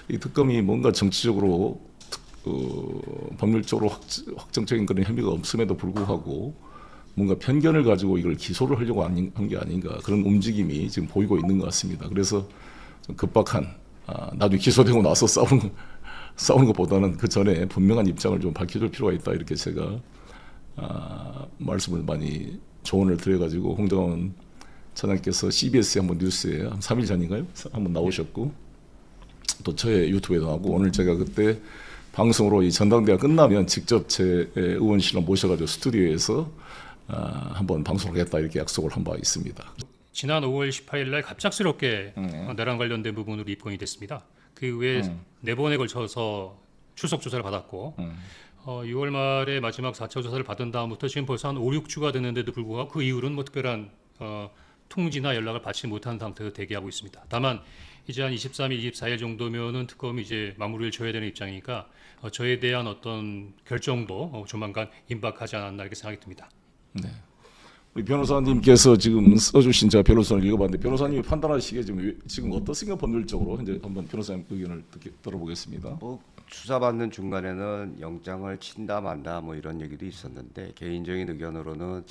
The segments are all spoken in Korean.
이 특검이 뭔가 정치적으로 법률적으로 확정적인 그런 혐의가 없음에도 불구하고 뭔가 편견을 가지고 이걸 기소를 하려고 한 게 아닌가 그런 움직임이 지금 보이고 있는 것 같습니다. 그래서 좀 급박한 나중에 기소되고 나서 싸우는 것보다는 그 전에 분명한 입장을 좀 밝혀줄 필요가 있다 이렇게 제가 말씀을 많이 조언을 드려가지고 홍정원 차장께서 CBS 한번 뉴스에 한 3일 전인가요? 한번 나오셨고 또 저의 유튜브에도 나오고 오늘 제가 그때 방송으로 이 전당대회가 끝나면 직접 제 의원실로 모셔가지고 스튜디오에서 한번 방송을 하겠다 이렇게 약속을 한 바 있습니다. 지난 5월 18일 날 갑작스럽게 내란 관련된 부분으로 입건이 됐습니다. 그 후에 4번에 걸쳐서 출석 조사를 받았고 6월 말에 마지막 4차 조사를 받은 다음부터 지금 벌써 한 5, 6주가 됐는데도 불구하고 그 이후로는 뭐 특별한 통지나 연락을 받지 못한 상태에서 대기하고 있습니다. 다만 이제 한 23일, 24일 정도면은 특검이 이제 마무리를 줘야 되는 입장이니까 저에 대한 어떤 결정도 조만간 임박하지 않았나 이렇게 생각이 듭니다. 네. 우리 변호사님께서 지금 써주신 제가 변호사를 읽어봤는데 변호사님이 판단하시기에 지금 어떻습니까 법률적으로 이제 한번 변호사님 의견을 들어보겠습니다. 뭐 수사받는 중간에는 영장을 친다 만다 뭐 이런 얘기도 있었는데 개인적인 의견으로는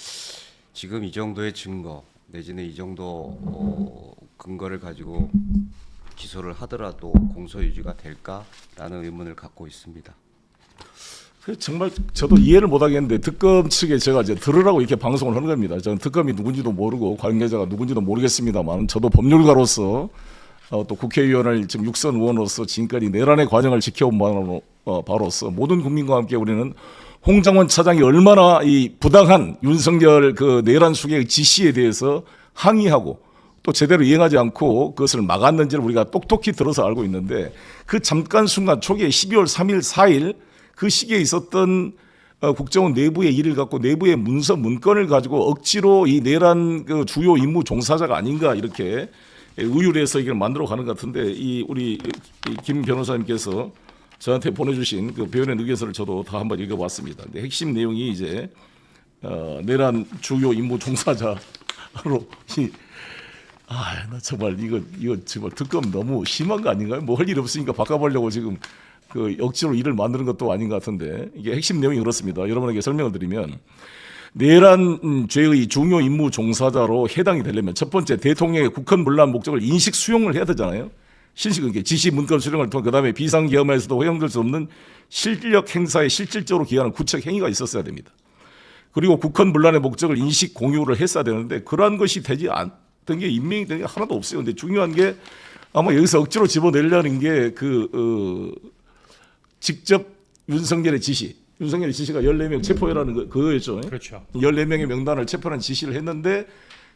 지금 이 정도의 증거 내지는 이 정도 근거를 가지고 기소를 하더라도 공소 유지가 될까라는 의문을 갖고 있습니다. 정말 저도 이해를 못하겠는데 특검 측에 제가 이제 들으라고 이렇게 방송을 하는 겁니다. 저는 특검이 누군지도 모르고 관계자가 누군지도 모르겠습니다만 저도 법률가로서 또 국회의원을 지금 6선 의원으로서 지금까지 내란의 과정을 지켜온 바로서 모든 국민과 함께 우리는 홍장원 차장이 얼마나 이 부당한 윤석열 그 내란 수객의 지시에 대해서 항의하고 또 제대로 이행하지 않고 그것을 막았는지를 우리가 똑똑히 들어서 알고 있는데 그 잠깐 순간 초기에 12월 3일, 4일 그 시기에 있었던 국정원 내부의 일을 갖고 내부의 문건을 가지고 억지로 이 내란 그 주요 임무 종사자가 아닌가 이렇게 의율해서 이걸 만들어 가는 것 같은데 우리 김 변호사님께서 저한테 보내주신 그 변호인 의견서를 저도 다 한번 읽어봤습니다. 근데 핵심 내용이 이제 내란 주요 임무 종사자로 나 정말 이거 정말 특검 너무 심한 거 아닌가요? 뭐 할 일 없으니까 바꿔보려고 지금 그 억지로 일을 만드는 것도 아닌 것 같은데 이게 핵심 내용이 그렇습니다. 여러분에게 설명을 드리면 내란 죄의 중요 임무 종사자로 해당이 되려면 첫 번째 대통령의 국헌 문란 목적을 인식 수용을 해야 되잖아요. 실시근계 지시 문건 수령을 통해 그다음에 비상계엄에서도 허용될 수 없는 실력 행사에 실질적으로 기하는 구책 행위가 있었어야 됩니다. 그리고 국헌 문란의 목적을 인식 공유를 했어야 되는데 그러한 것이 되지 않던 게 임명이 된 게 하나도 없어요. 근데 중요한 게 아마 여기서 억지로 집어내려는 게 직접 윤석열의 지시가 14명 체포해라는 그거였죠. 그렇죠. 14명의 명단을 체포하는 지시를 했는데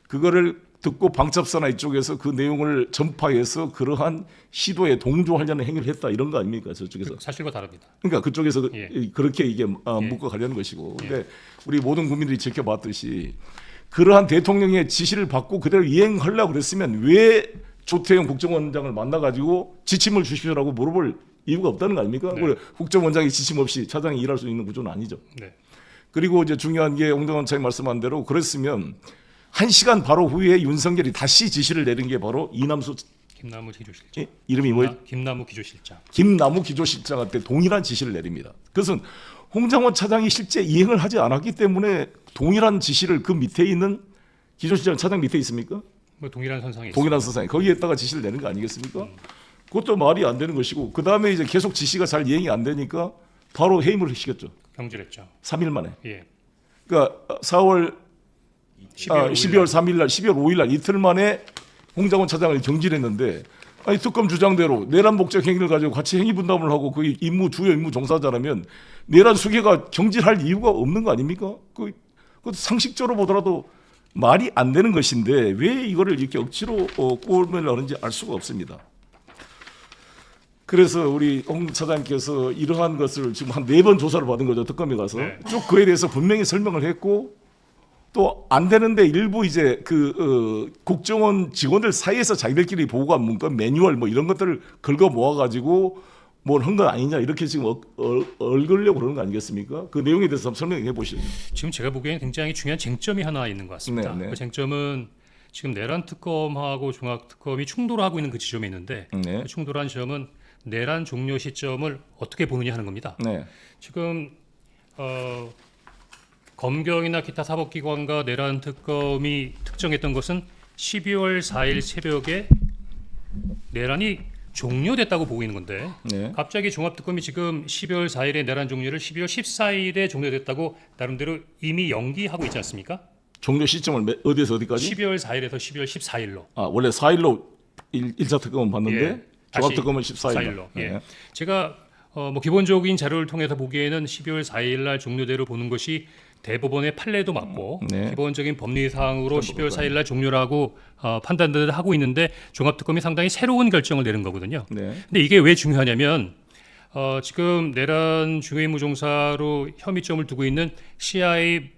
그거를 듣고 방첩사나 이쪽에서 그 내용을 전파해서 그러한 시도에 동조하려는 행위를 했다 이런 거 아닙니까 저쪽에서? 사실과 다릅니다. 그러니까 그쪽에서 예. 그렇게 이게 묶어 가려는 것이고. 근데 우리 모든 국민들이 지켜봤듯이 그러한 대통령의 지시를 받고 그대로 이행하려고 그랬으면 왜 조태영 국정원장을 만나가지고 지침을 주시오라고 물어볼 이유가 없다는 거 아닙니까? 네. 국정원장이 지침 없이 차장이 일할 수 있는 구조는 아니죠. 네. 그리고 이제 중요한 게 홍정원 차장이 말씀한 대로 그랬으면 1시간 바로 후에 윤석열이 다시 지시를 내린 게 바로 이남수 김남우 기조실장. 이름이 뭐예요? 김남우 기조실장. 김남우 기조실장한테 동일한 지시를 내립니다. 그것은 홍정원 차장이 실제 이행을 하지 않았기 때문에 동일한 지시를 그 밑에 있는 기조실장 차장 밑에 있습니까? 뭐 동일한 선상에 동일한 선상에 거기에다가 지시를 내는 거 아니겠습니까? 그것도 말이 안 되는 것이고 그 다음에 이제 계속 지시가 잘 이행이 안 되니까 바로 해임을 시켰죠. 경질했죠. 3일 만에. 예. 그러니까 12월 3일 날, 12월 5일 날 이틀 만에 홍장원 차장을 경질했는데 아니 특검 주장대로 내란 목적 행위를 가지고 같이 행위 분담을 하고 그 주요 임무 종사자라면 내란 수계가 경질할 이유가 없는 거 아닙니까? 그 상식적으로 보더라도 말이 안 되는 것인데 왜 이거를 이렇게 억지로 꼬으려고 하는지 알 수가 없습니다. 그래서 우리 홍 차장님께서 이러한 것을 지금 한 4번 조사를 받은 거죠. 특검에 가서. 네. 쭉 그에 대해서 분명히 설명을 했고 또 안 되는데 일부 이제 국정원 직원들 사이에서 자기들끼리 보고한 문건 매뉴얼 뭐 이런 것들을 긁어 모아가지고 뭘 한 건 아니냐 이렇게 지금 얽으려고 그러는 거 아니겠습니까? 그 내용에 대해서 한번 설명해 보시죠. 지금 제가 보기에는 굉장히 중요한 쟁점이 하나 있는 것 같습니다. 네, 네. 그 쟁점은 지금 내란 특검하고 종합 특검이 충돌하고 있는 그 지점에 있는데 네. 그 충돌한 지점은 내란 종료 시점을 어떻게 보느냐 하는 겁니다. 네. 지금 검경이나 기타 사법기관과 내란 특검이 특정했던 것은 12월 4일 새벽에 내란이 종료됐다고 보고 있는 건데 네. 갑자기 종합특검이 지금 12월 4일에 내란 종료를 12월 14일에 종료됐다고 나름대로 이미 연기하고 있지 않습니까? 종료 시점을 어디에서 어디까지? 12월 4일에서 12월 14일로. 아, 원래 4일로 1차 특검은 봤는데 예, 종합 다시 특검은 14일로. 예. 제가 뭐 기본적인 자료를 통해서 보기에는 12월 4일 날 종료대로 보는 것이 대법원의 판례도 맞고 네. 기본적인 법리 사항으로 12월 4일 날 종료라고 판단을 하고 있는데 종합특검이 상당히 새로운 결정을 내린 거거든요. 네. 근데 이게 왜 중요하냐면 지금 내란 중요임무종사로 혐의점을 두고 있는 CIA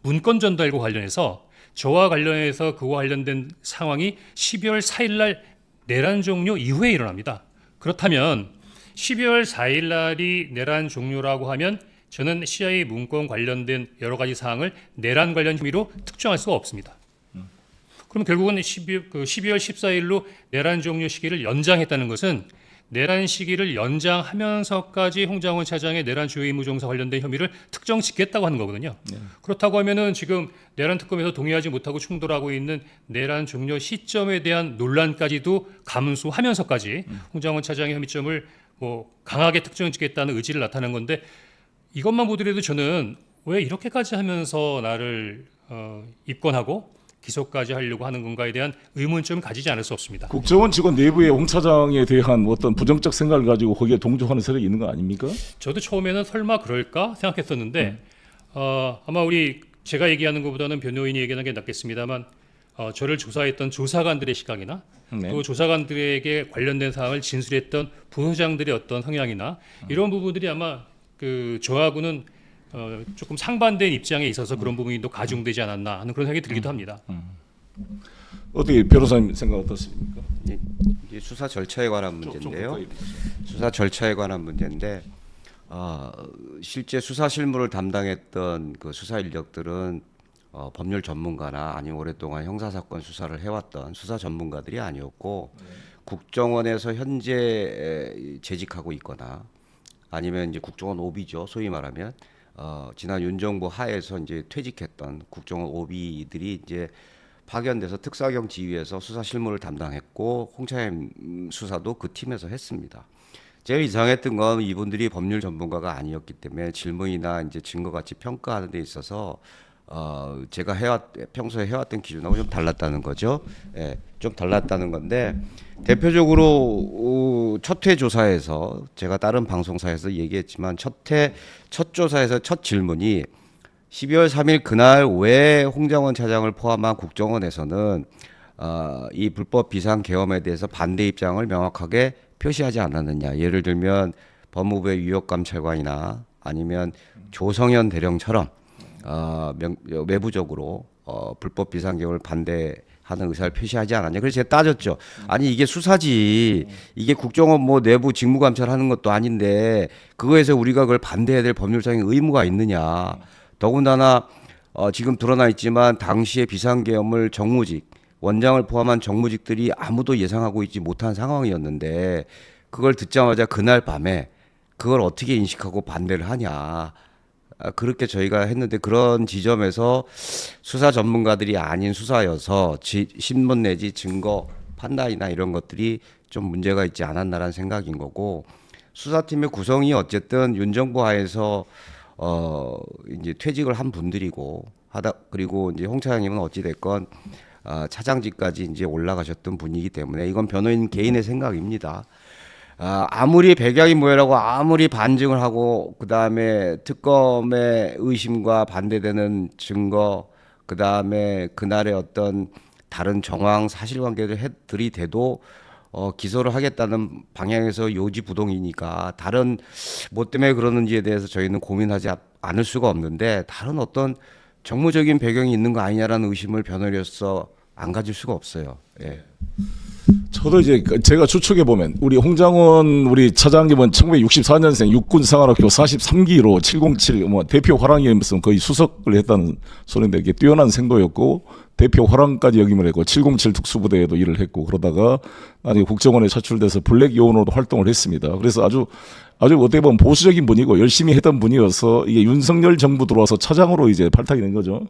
문건 전달과 관련해서 저와 관련해서 그와 관련된 상황이 12월 4일 날 내란 종료 이후에 일어납니다. 그렇다면 12월 4일 날이 내란 종료라고 하면 저는 CIA 문건 관련된 여러 가지 사항을 내란 관련 혐의로 특정할 수가 없습니다. 그럼 결국은 12월 14일로 내란 종료 시기를 연장했다는 것은 내란 시기를 연장하면서까지 홍장원 차장의 내란 주요 임무종사 관련된 혐의를 특정짓겠다고 하는 거거든요. 그렇다고 하면은 지금 내란 특검에서 동의하지 못하고 충돌하고 있는 내란 종료 시점에 대한 논란까지도 감수하면서까지 홍장원 차장의 혐의점을 뭐 강하게 특정짓겠다는 의지를 나타낸 건데 이것만 보더라도 저는 왜 이렇게까지 하면서 나를 입건하고 기소까지 하려고 하는 건가에 대한 의문점을 가지지 않을 수 없습니다. 국정원 직원 내부에 홍 차장에 대한 어떤 부정적 생각을 가지고 거기에 동조하는 세력이 있는 거 아닙니까? 저도 처음에는 설마 그럴까 생각했었는데 아마 제가 얘기하는 것보다는 변호인이 얘기하는 게 낫겠습니다만 저를 조사했던 조사관들의 시각이나 네. 또 조사관들에게 관련된 사항을 진술했던 부서장들의 어떤 성향이나 이런 부분들이 아마 저하고는 조금 상반된 입장에 있어서 그런 부분이 또 가중되지 않았나 하는 그런 생각이 들기도 합니다. 어떻게 변호사님 생각 어떻습니까? 이게 수사 절차에 관한 좀 문제인데요. 가까이 보세요. 수사 절차에 관한 문제인데 실제 수사 실무를 담당했던 그 수사 인력들은 법률 전문가나 아니면 오랫동안 형사사건 수사를 해왔던 수사 전문가들이 아니었고 국정원에서 현재 재직하고 있거나 아니면 이제 국정원 오비죠, 소위 말하면 지난 윤 정부 하에서 이제 퇴직했던 국정원 오비들이 이제 파견돼서 특사경 지휘에서 수사 실무를 담당했고 홍차임 수사도 그 팀에서 했습니다. 제일 이상했던 건 이분들이 법률 전문가가 아니었기 때문에 질문이나 이제 증거 가치 평가하는 데 있어서 제가 평소에 해왔던 기준하고 좀 달랐다는 거죠. 예, 좀 달랐다는 건데 대표적으로 첫 회 조사에서 제가 다른 방송사에서 얘기했지만 첫 조사에서 첫 질문이 12월 3일 그날 왜 홍장원 차장을 포함한 국정원에서는 이 불법 비상 계엄에 대해서 반대 입장을 명확하게 표시하지 않았느냐. 예를 들면 법무부의 유역감찰관이나 아니면 조성현 대령처럼 외부적으로 불법 비상계엄을 반대하는 의사를 표시하지 않았냐. 그래서 제가 따졌죠. 아니 이게 수사지. 이게 국정원 뭐 내부 직무감찰하는 것도 아닌데 그거에서 우리가 그걸 반대해야 될 법률적인 의무가 있느냐. 더군다나 지금 드러나 있지만 당시에 비상계엄을 정무직 원장을 포함한 정무직들이 아무도 예상하고 있지 못한 상황이었는데 그걸 듣자마자 그날 밤에 그걸 어떻게 인식하고 반대를 하냐. 그렇게 저희가 했는데 그런 지점에서 수사 전문가들이 아닌 수사여서 신문 내지 증거 판단이나 이런 것들이 좀 문제가 있지 않았나라는 생각인 거고 수사팀의 구성이 어쨌든 윤 정부 하에서 이제 퇴직을 한 분들이고 그리고 이제 홍 차장님은 어찌 됐건 차장직까지 이제 올라가셨던 분이기 때문에 이건 변호인 개인의 생각입니다. 아무리 백약이 모여라고 아무리 반증을 하고 그 다음에 특검의 의심과 반대되는 증거 그 다음에 그날의 어떤 다른 정황 사실관계를 들이대도 기소를 하겠다는 방향에서 요지부동이니까 다른 뭐 때문에 그러는지에 대해서 저희는 고민하지 않을 수가 없는데 다른 어떤 정무적인 배경이 있는 거 아니냐라는 의심을 변호인으로서 안 가질 수가 없어요. 예. 저도 이제 제가 추측해 보면 우리 홍장원 우리 차장님은 1964년생 육군생활학교 43기로 707 뭐 대표 화랑이면서 거의 수석을 했다는 소리인데 이게 뛰어난 생도였고 대표 화랑까지 역임을 했고 707 특수부대에도 일을 했고 그러다가 아니 국정원에 차출돼서 블랙 요원으로도 활동을 했습니다. 그래서 아주 어떻게 보면 보수적인 분이고 열심히 했던 분이어서 이게 윤석열 정부 들어와서 차장으로 이제 발탁이 된 거죠.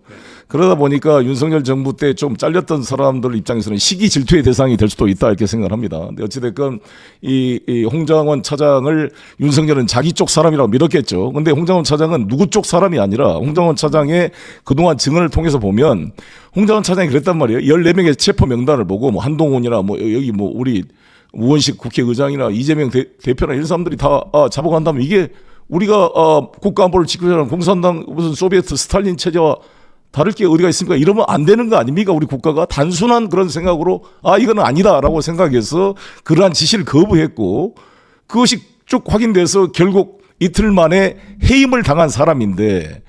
그러다 보니까 윤석열 정부 때 좀 잘렸던 사람들 입장에서는 시기 질투의 대상이 될 수도 있다 이렇게 생각합니다. 근데 어찌됐건 이 홍장원 차장을 윤석열은 자기 쪽 사람이라고 믿었겠죠. 근데 홍장원 차장은 누구 쪽 사람이 아니라 홍장원 차장의 그동안 증언을 통해서 보면 홍장원 차장이 그랬단 말이에요. 14명의 체포 명단을 보고 뭐 한동훈이나 뭐 여기 뭐 우리 우원식 국회의장이나 이재명 대표나 이런 사람들이 다 잡아간다면 이게 우리가 국가안보를 지키려는 공산당 무슨 소비에트 스탈린 체제와 다를 게 어디가 있습니까? 이러면 안 되는 거 아닙니까? 우리 국가가 단순한 그런 생각으로 이거는 아니다라고 생각해서 그러한 지시를 거부했고 그것이 쭉 확인돼서 결국 이틀 만에 해임을 당한 사람인데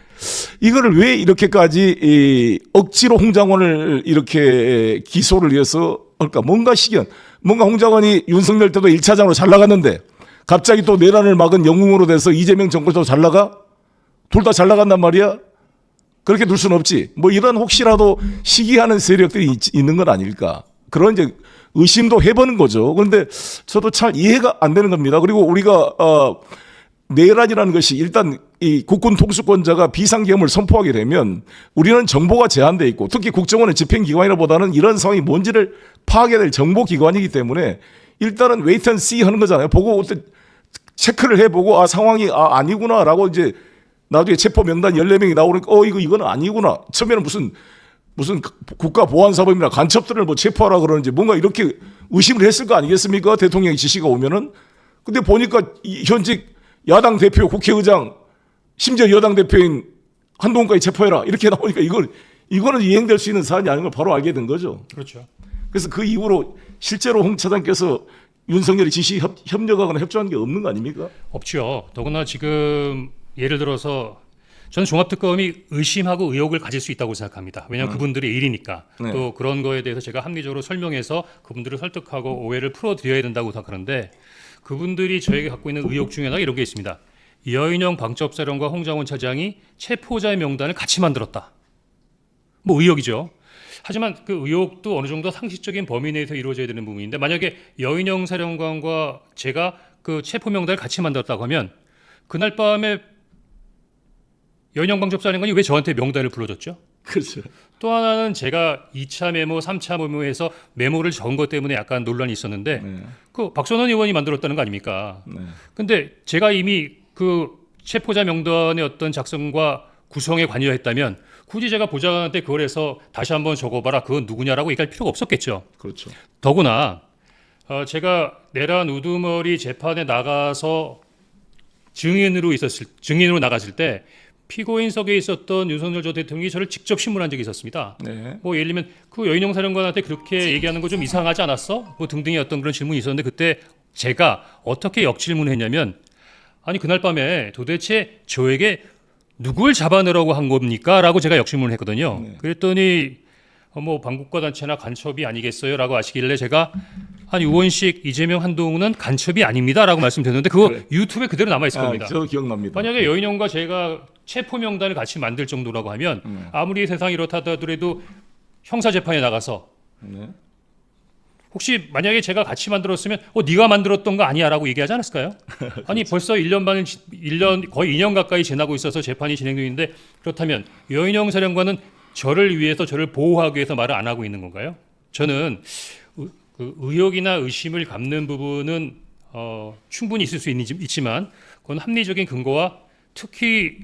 이거를 왜 이렇게까지 억지로 홍장원을 이렇게 기소를 해서 할까? 뭔가 홍장원이 윤석열 때도 1차장으로 잘 나갔는데 갑자기 또 내란을 막은 영웅으로 돼서 이재명 정권도 잘 나가? 둘 다 잘 나간단 말이야? 그렇게 둘 수는 없지. 뭐 이런 혹시라도 시기하는 세력들이 있는 건 아닐까? 그런 이제 의심도 해보는 거죠. 그런데 저도 잘 이해가 안 되는 겁니다. 그리고 우리가 내란이라는 것이 일단 이 국군 통수권자가 비상계엄을 선포하게 되면 우리는 정보가 제한돼 있고 특히 국정원은 집행기관이라보다는 이런 상황이 뭔지를 파악해야 될 정보기관이기 때문에 일단은 웨이트 앤 씨 하는 거잖아요. 보고 체크를 해보고 상황이 아니구나라고 이제 나중에 체포 명단 14명이 나오니까 이거는 아니구나. 처음에는 무슨 국가보안사범이나 간첩들을 뭐 체포하라 그러는지 뭔가 이렇게 의심을 했을 거 아니겠습니까? 대통령의 지시가 오면은. 근데 보니까 현직 야당 대표, 국회의장, 심지어 여당 대표인 한동훈까지 체포해라 이렇게 나오니까 이거는 이행될 수 있는 사안이 아닌 걸 바로 알게 된 거죠. 그렇죠. 그래서 그 이후로 실제로 홍 차장께서 윤석열이 지시 협력하거나 협조한 게 없는 거 아닙니까? 없죠. 더구나 지금 예를 들어서 저는 종합특검이 의심하고 의혹을 가질 수 있다고 생각합니다. 왜냐하면 그분들의 일이니까. 네. 또 그런 거에 대해서 제가 합리적으로 설명해서 그분들을 설득하고 오해를 풀어드려야 된다고 생각하는데 그분들이 저에게 갖고 있는 의혹 중에 하나가 이런 게 있습니다. 여인영 방첩사령과 홍장원 차장이 체포자의 명단을 같이 만들었다. 뭐 의혹이죠. 하지만 그 의혹도 어느 정도 상식적인 범위 내에서 이루어져야 되는 부분인데 만약에 여인영 사령관과 제가 그 체포 명단을 같이 만들었다고 하면 그날 밤에 여인영 방첩사령관이 왜 저한테 명단을 불러줬죠? 그렇죠. 또 하나는 제가 2차 메모, 3차 메모에서 메모를 적은 것 때문에 약간 논란이 있었는데 그 박선원 의원이 만들었다는 거 아닙니까? 근데 제가 이미 그 체포자 명단의 어떤 작성과 구성에 관여했다면 굳이 제가 보좌관한테 그걸 해서 다시 한번 적어봐라 그건 누구냐라고 얘기할 필요가 없었겠죠. 그렇죠. 더구나 제가 내란 우두머리 재판에 나가서 증인으로 나갔을 때 피고인석에 있었던 윤석열 전 대통령이 저를 직접 신문한 적이 있었습니다. 네. 뭐 예를 들면 그 여인영 사령관한테 그렇게 얘기하는 거 좀 이상하지 않았어? 뭐 등등의 어떤 그런 질문이 있었는데 그때 제가 어떻게 역질문했냐면 아니 그날 밤에 도대체 저에게 누굴 잡아내라고 한 겁니까? 라고 제가 역질문을 했거든요. 그랬더니 뭐 반국가 단체나 간첩이 아니겠어요? 라고 하시길래 제가 아니 우원식, 이재명, 한동훈은 간첩이 아닙니다라고 말씀드렸는데 그거 유튜브에 그대로 남아있을 겁니다. 저도 기억납니다. 만약에 여인영과 제가 체포 명단을 같이 만들 정도라고 하면 아무리 세상이 이렇다 하더라도 형사재판에 나가서 혹시 만약에 제가 같이 만들었으면 네가 만들었던 거 아니야라고 얘기하지 않았을까요? 아니 벌써 1년 거의 2년 가까이 지나고 있어서 재판이 진행 중인데 그렇다면 여인영 사령관은 저를 위해서 저를 보호하기 위해서 말을 안 하고 있는 건가요? 저는 그 의혹이나 의심을 갖는 부분은 충분히 있을 수 있지만 그건 합리적인 근거와 특히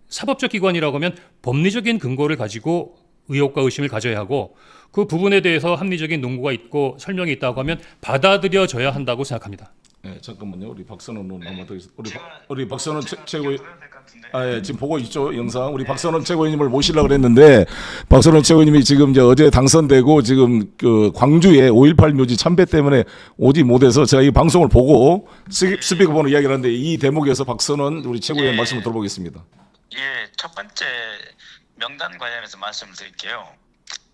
사법적 기관이라고 하면 법리적인 근거를 가지고 의혹과 의심을 가져야 하고 그 부분에 대해서 합리적인 논거가 있고 설명이 있다고 하면 받아들여져야 한다고 생각합니다. 네, 잠깐만요. 우리 박선원 의원 한번 더 우리 박선원 최고위 지금 보고 있죠 영상. 우리 박선원 최고위님을 모시려고 그랬는데 박선원 최고위님이 지금 어제 당선되고 지금 그 광주에 5.18 묘지 참배 때문에 오지 못해서 제가 이 방송을 보고 스피커폰으로 이야기를 하는데 이 대목에서 박선원 우리 최고위원 말씀을 들어보겠습니다. 첫 번째 명단 관련해서 말씀을 드릴게요.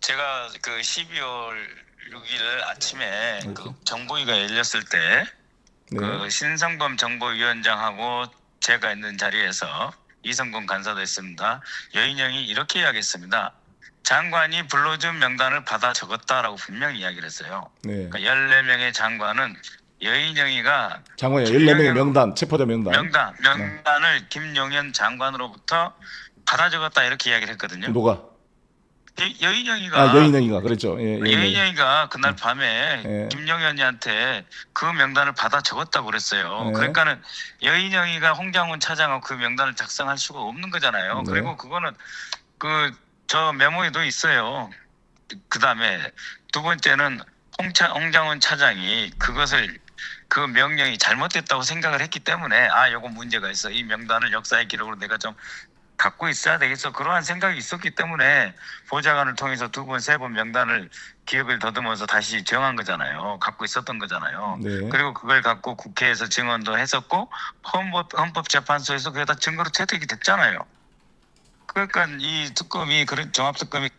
제가 그 12월 6일 아침에 그 정보위가 열렸을 때 그 신성범 정보위원장하고 제가 있는 자리에서 이성근 간사도 했습니다. 여인영이 이렇게 이야기했습니다. 장관이 불러준 명단을 받아 적었다라고 분명히 이야기를 했어요. 네. 그러니까 14명의 장관은 여인영이가 장관이 14명의 명단, 체포자 명단을 김용현 장관으로부터 받아 적었다 이렇게 이야기를 했거든요. 누가? 여인영이가 여인영이가 그랬죠. 예, 여인영이가 그날 밤에 예. 김용현이한테 그 명단을 받아 적었다고 그랬어요. 예. 그러니까는 여인영이가 홍장훈 차장하고 그 명단을 작성할 수가 없는 거잖아요. 네. 그리고 그거는 저 메모에도 있어요. 그 다음에 두 번째는 홍장훈 차장이 그것을 그 명령이 잘못됐다고 생각을 했기 때문에 요거 문제가 있어. 이 명단을 역사의 기록으로 내가 좀 갖고 있어야 되겠어. 그러한 생각이 있었기 때문에 보좌관을 통해서 2번, 3번 명단을 기억을 더듬어서 다시 정한 거잖아요. 갖고 있었던 거잖아요. 네. 그리고 그걸 갖고 국회에서 증언도 했었고 헌법재판소에서 그게 다 증거로 채택이 됐잖아요. 그러니까 이 특검이 종합특검이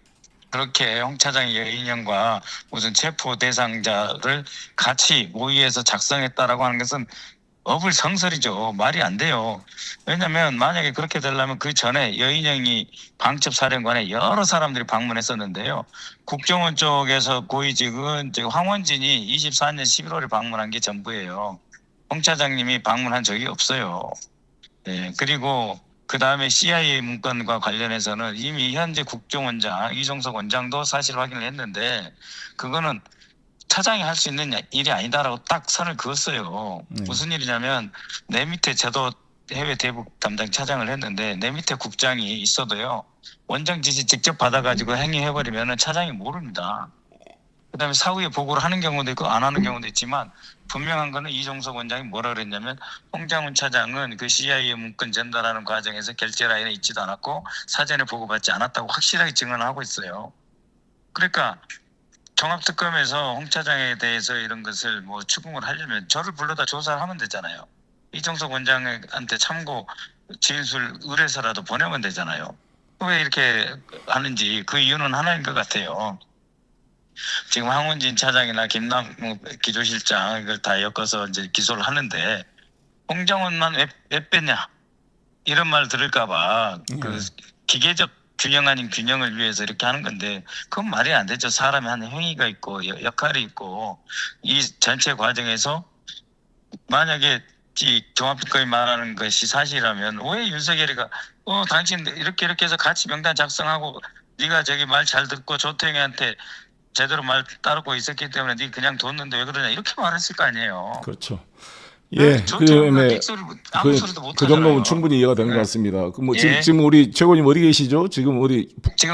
그렇게 홍 차장의 여인형과 무슨 체포 대상자를 같이 모의해서 작성했다라고 하는 것은 어불성설이죠. 말이 안 돼요. 왜냐하면 만약에 그렇게 되려면 그 전에 여인형이 방첩사령관에 여러 사람들이 방문했었는데요. 국정원 쪽에서 고위직은 황원진이 24년 11월에 방문한 게 전부예요. 홍 차장님이 방문한 적이 없어요. 네, 그리고 그 다음에 CIA 문건과 관련해서는 이미 현재 국정원장 이종석 원장도 사실 확인을 했는데 그거는 차장이 할 수 있는 일이 아니다라고 딱 선을 그었어요. 무슨 일이냐면 내 밑에 저도 해외 대북 담당 차장을 했는데 내 밑에 국장이 있어도요. 원장 지시 직접 받아가지고 행위해버리면 차장이 모릅니다. 그다음에 사후에 보고를 하는 경우도 있고 안 하는 경우도 있지만 분명한 거는 이종석 원장이 뭐라 그랬냐면 홍장훈 차장은 그 CIA 문건 전달하는 과정에서 결제 라인에 있지도 않았고 사전에 보고받지 않았다고 확실하게 증언을 하고 있어요. 그러니까 종합특검에서 홍 차장에 대해서 이런 것을 뭐 추궁을 하려면 저를 불러다 조사를 하면 되잖아요. 이종석 원장한테 참고 진술 의뢰서라도 보내면 되잖아요. 왜 이렇게 하는지 그 이유는 하나인 것 같아요. 지금 황원진 차장이나 김남국 기조실장 이걸 다 엮어서 이제 기소를 하는데 홍정원만 왜 뺐냐 이런 말 들을까봐 그 기계적 균형 아닌 균형을 위해서 이렇게 하는 건데 그건 말이 안 되죠. 사람이 하는 행위가 있고 역할이 있고 이 전체 과정에서 만약에 이 종합특검이 말하는 것이 사실이라면 왜 윤석열이가 당신 이렇게 해서 같이 명단 작성하고 네가 저기 말 잘 듣고 조태영한테 제대로 말 따르고 있었기 때문에 네 그냥 뒀는데 왜 그러냐 이렇게 말했을 거 아니에요. 그렇죠. 예, 조태영은 아무 소리도 못 그 하잖아요. 정도면 충분히 이해가 되는 것 같습니다. 예. 지금 우리 최고님 어디 계시죠? 지금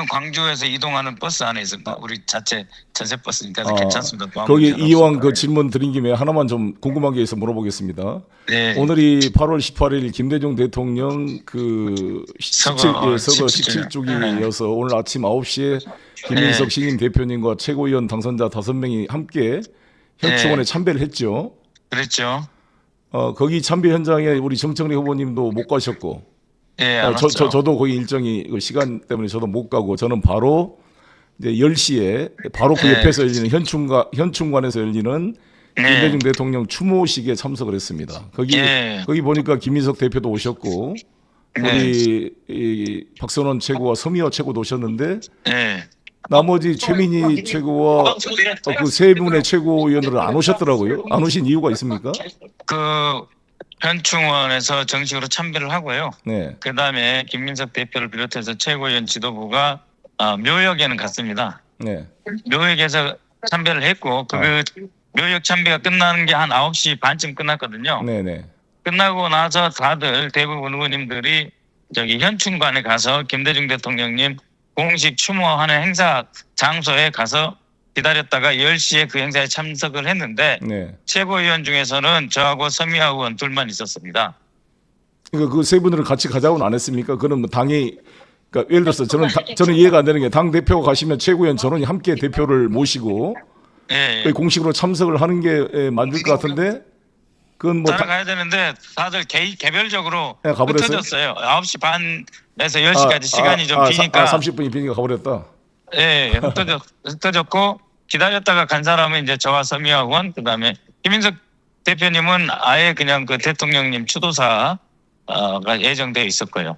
광주에서 이동하는 버스 안에 있습니다. 우리 자체 전세 버스니까 괜찮습니다. 거기 이왕 그 질문 드린 김에 하나만 좀 궁금한 게 있어 물어보겠습니다. 네. 오늘이 8월 18일 김대중 대통령 그 서거 17주기여서 오늘 아침 9시에 김민석 신임 대표님과 최고위원 당선자 5명이 함께 현충원에 참배를 했죠. 그랬죠. 거기 참배 현장에 우리 정청래 후보님도 못 가셨고, 예, 안 왔죠. 저도 거기 일정이 그 시간 때문에 저도 못 가고 저는 바로 이제 10시에 바로 그 옆에서 열리는 현충관에서 열리는 김대중 대통령 추모식에 참석을 했습니다. 거기 보니까 김민석 대표도 오셨고 우리 이 박선원 최고와 서미화 최고도 오셨는데 나머지 최민희 최고와 그 세 분의 최고위원들은 안 오셨더라고요. 안 오신 이유가 있습니까? 그 현충원에서 정식으로 참배를 하고요. 네. 그다음에 김민석 대표를 비롯해서 최고위원 지도부가 묘역에는 갔습니다. 네. 묘역에서 참배를 했고 그 묘역 참배가 끝나는 게 한 9시 반쯤 끝났거든요. 네네. 끝나고 나서 다들 대부분 의원님들이 저기 현충관에 가서 김대중 대통령님 공식 추모하는 행사 장소에 가서 기다렸다가 10시에 그 행사에 참석을 했는데 최고위원 중에서는 저하고 서미화 의원 둘만 있었습니다. 그러니까 그 세 분을 같이 가자고는 안 했습니까? 그럼 뭐 당이 그러니까 예를 들어서 저는 이해가 안 되는 게 당 대표가 가시면 최고위원 전원이 함께 대표를 모시고 공식으로 참석을 하는 게 맞을 것 같은데 그건 뭐 따라가야 되는데 다들 개별적으로 가버렸어요? 흩어졌어요. 9시 반에서 10시까지 시간이 좀 기니까 30분이 비니까 가버렸다. 예, 흩어졌고 기다렸다가 간 사람은 이제 저와 서미화 의원 그다음에 김민석 대표님은 아예 그냥 그 대통령님 추도사가 예정되어 있었고요.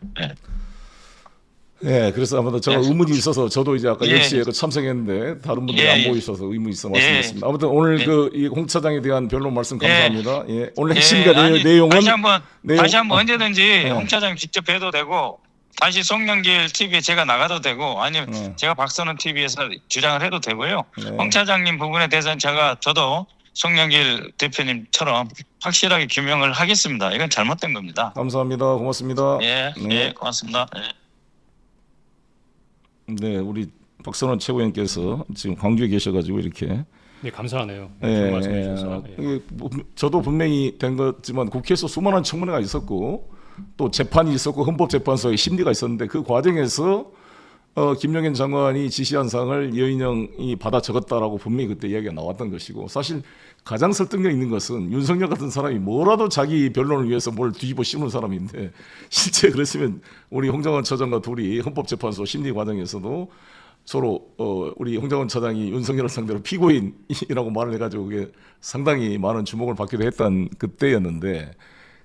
예, 그래서 아무튼 제가 예. 의문이 있어서 저도 이제 아까 예. 10시에 그 참석했는데 다른 분들이 예, 안 예. 보이셔서 의문이 있어 예. 말씀드렸습니다. 아무튼 오늘 예. 이 홍 차장에 대한 변론 말씀 예. 감사합니다. 예, 오늘 예, 핵심과 아니, 내용은 다시 한번 언제든지 어. 홍 차장 직접 뵈도 되고 다시 송영길 TV에 제가 나가도 되고 아니면 제가 박선원 TV에서 주장을 해도 되고요. 네. 홍 차장님 부분에 대해서는 저도 송영길 대표님처럼 확실하게 규명을 하겠습니다. 이건 잘못된 겁니다. 감사합니다. 고맙습니다. 예, 네. 예, 고맙습니다. 예. 네, 우리 박선원 최고위원께서 지금 광주에 계셔가지고 이렇게 네, 감사하네요. 예, 좋은 말씀해 주셔서. 예. 이게 저도 분명히 된 거지만 국회에서 수많은 청문회가 있었고 또 재판이 있었고 헌법재판소의 심리가 있었는데 그 과정에서 김용현 장관이 지시한 사항을 여인영이 받아 적었다라고 분명히 그때 이야기가 나왔던 것이고 사실 가장 설득력 있는 것은 윤석열 같은 사람이 뭐라도 자기 변론을 위해서 뭘 뒤집어 씌우는 사람인데 실제 그랬으면 우리 홍장원 차장과 둘이 헌법재판소 심리 과정에서도 서로 우리 홍장원 차장이 윤석열을 상대로 피고인이라고 말을 해가지고 그게 상당히 많은 주목을 받기도 했던 그때였는데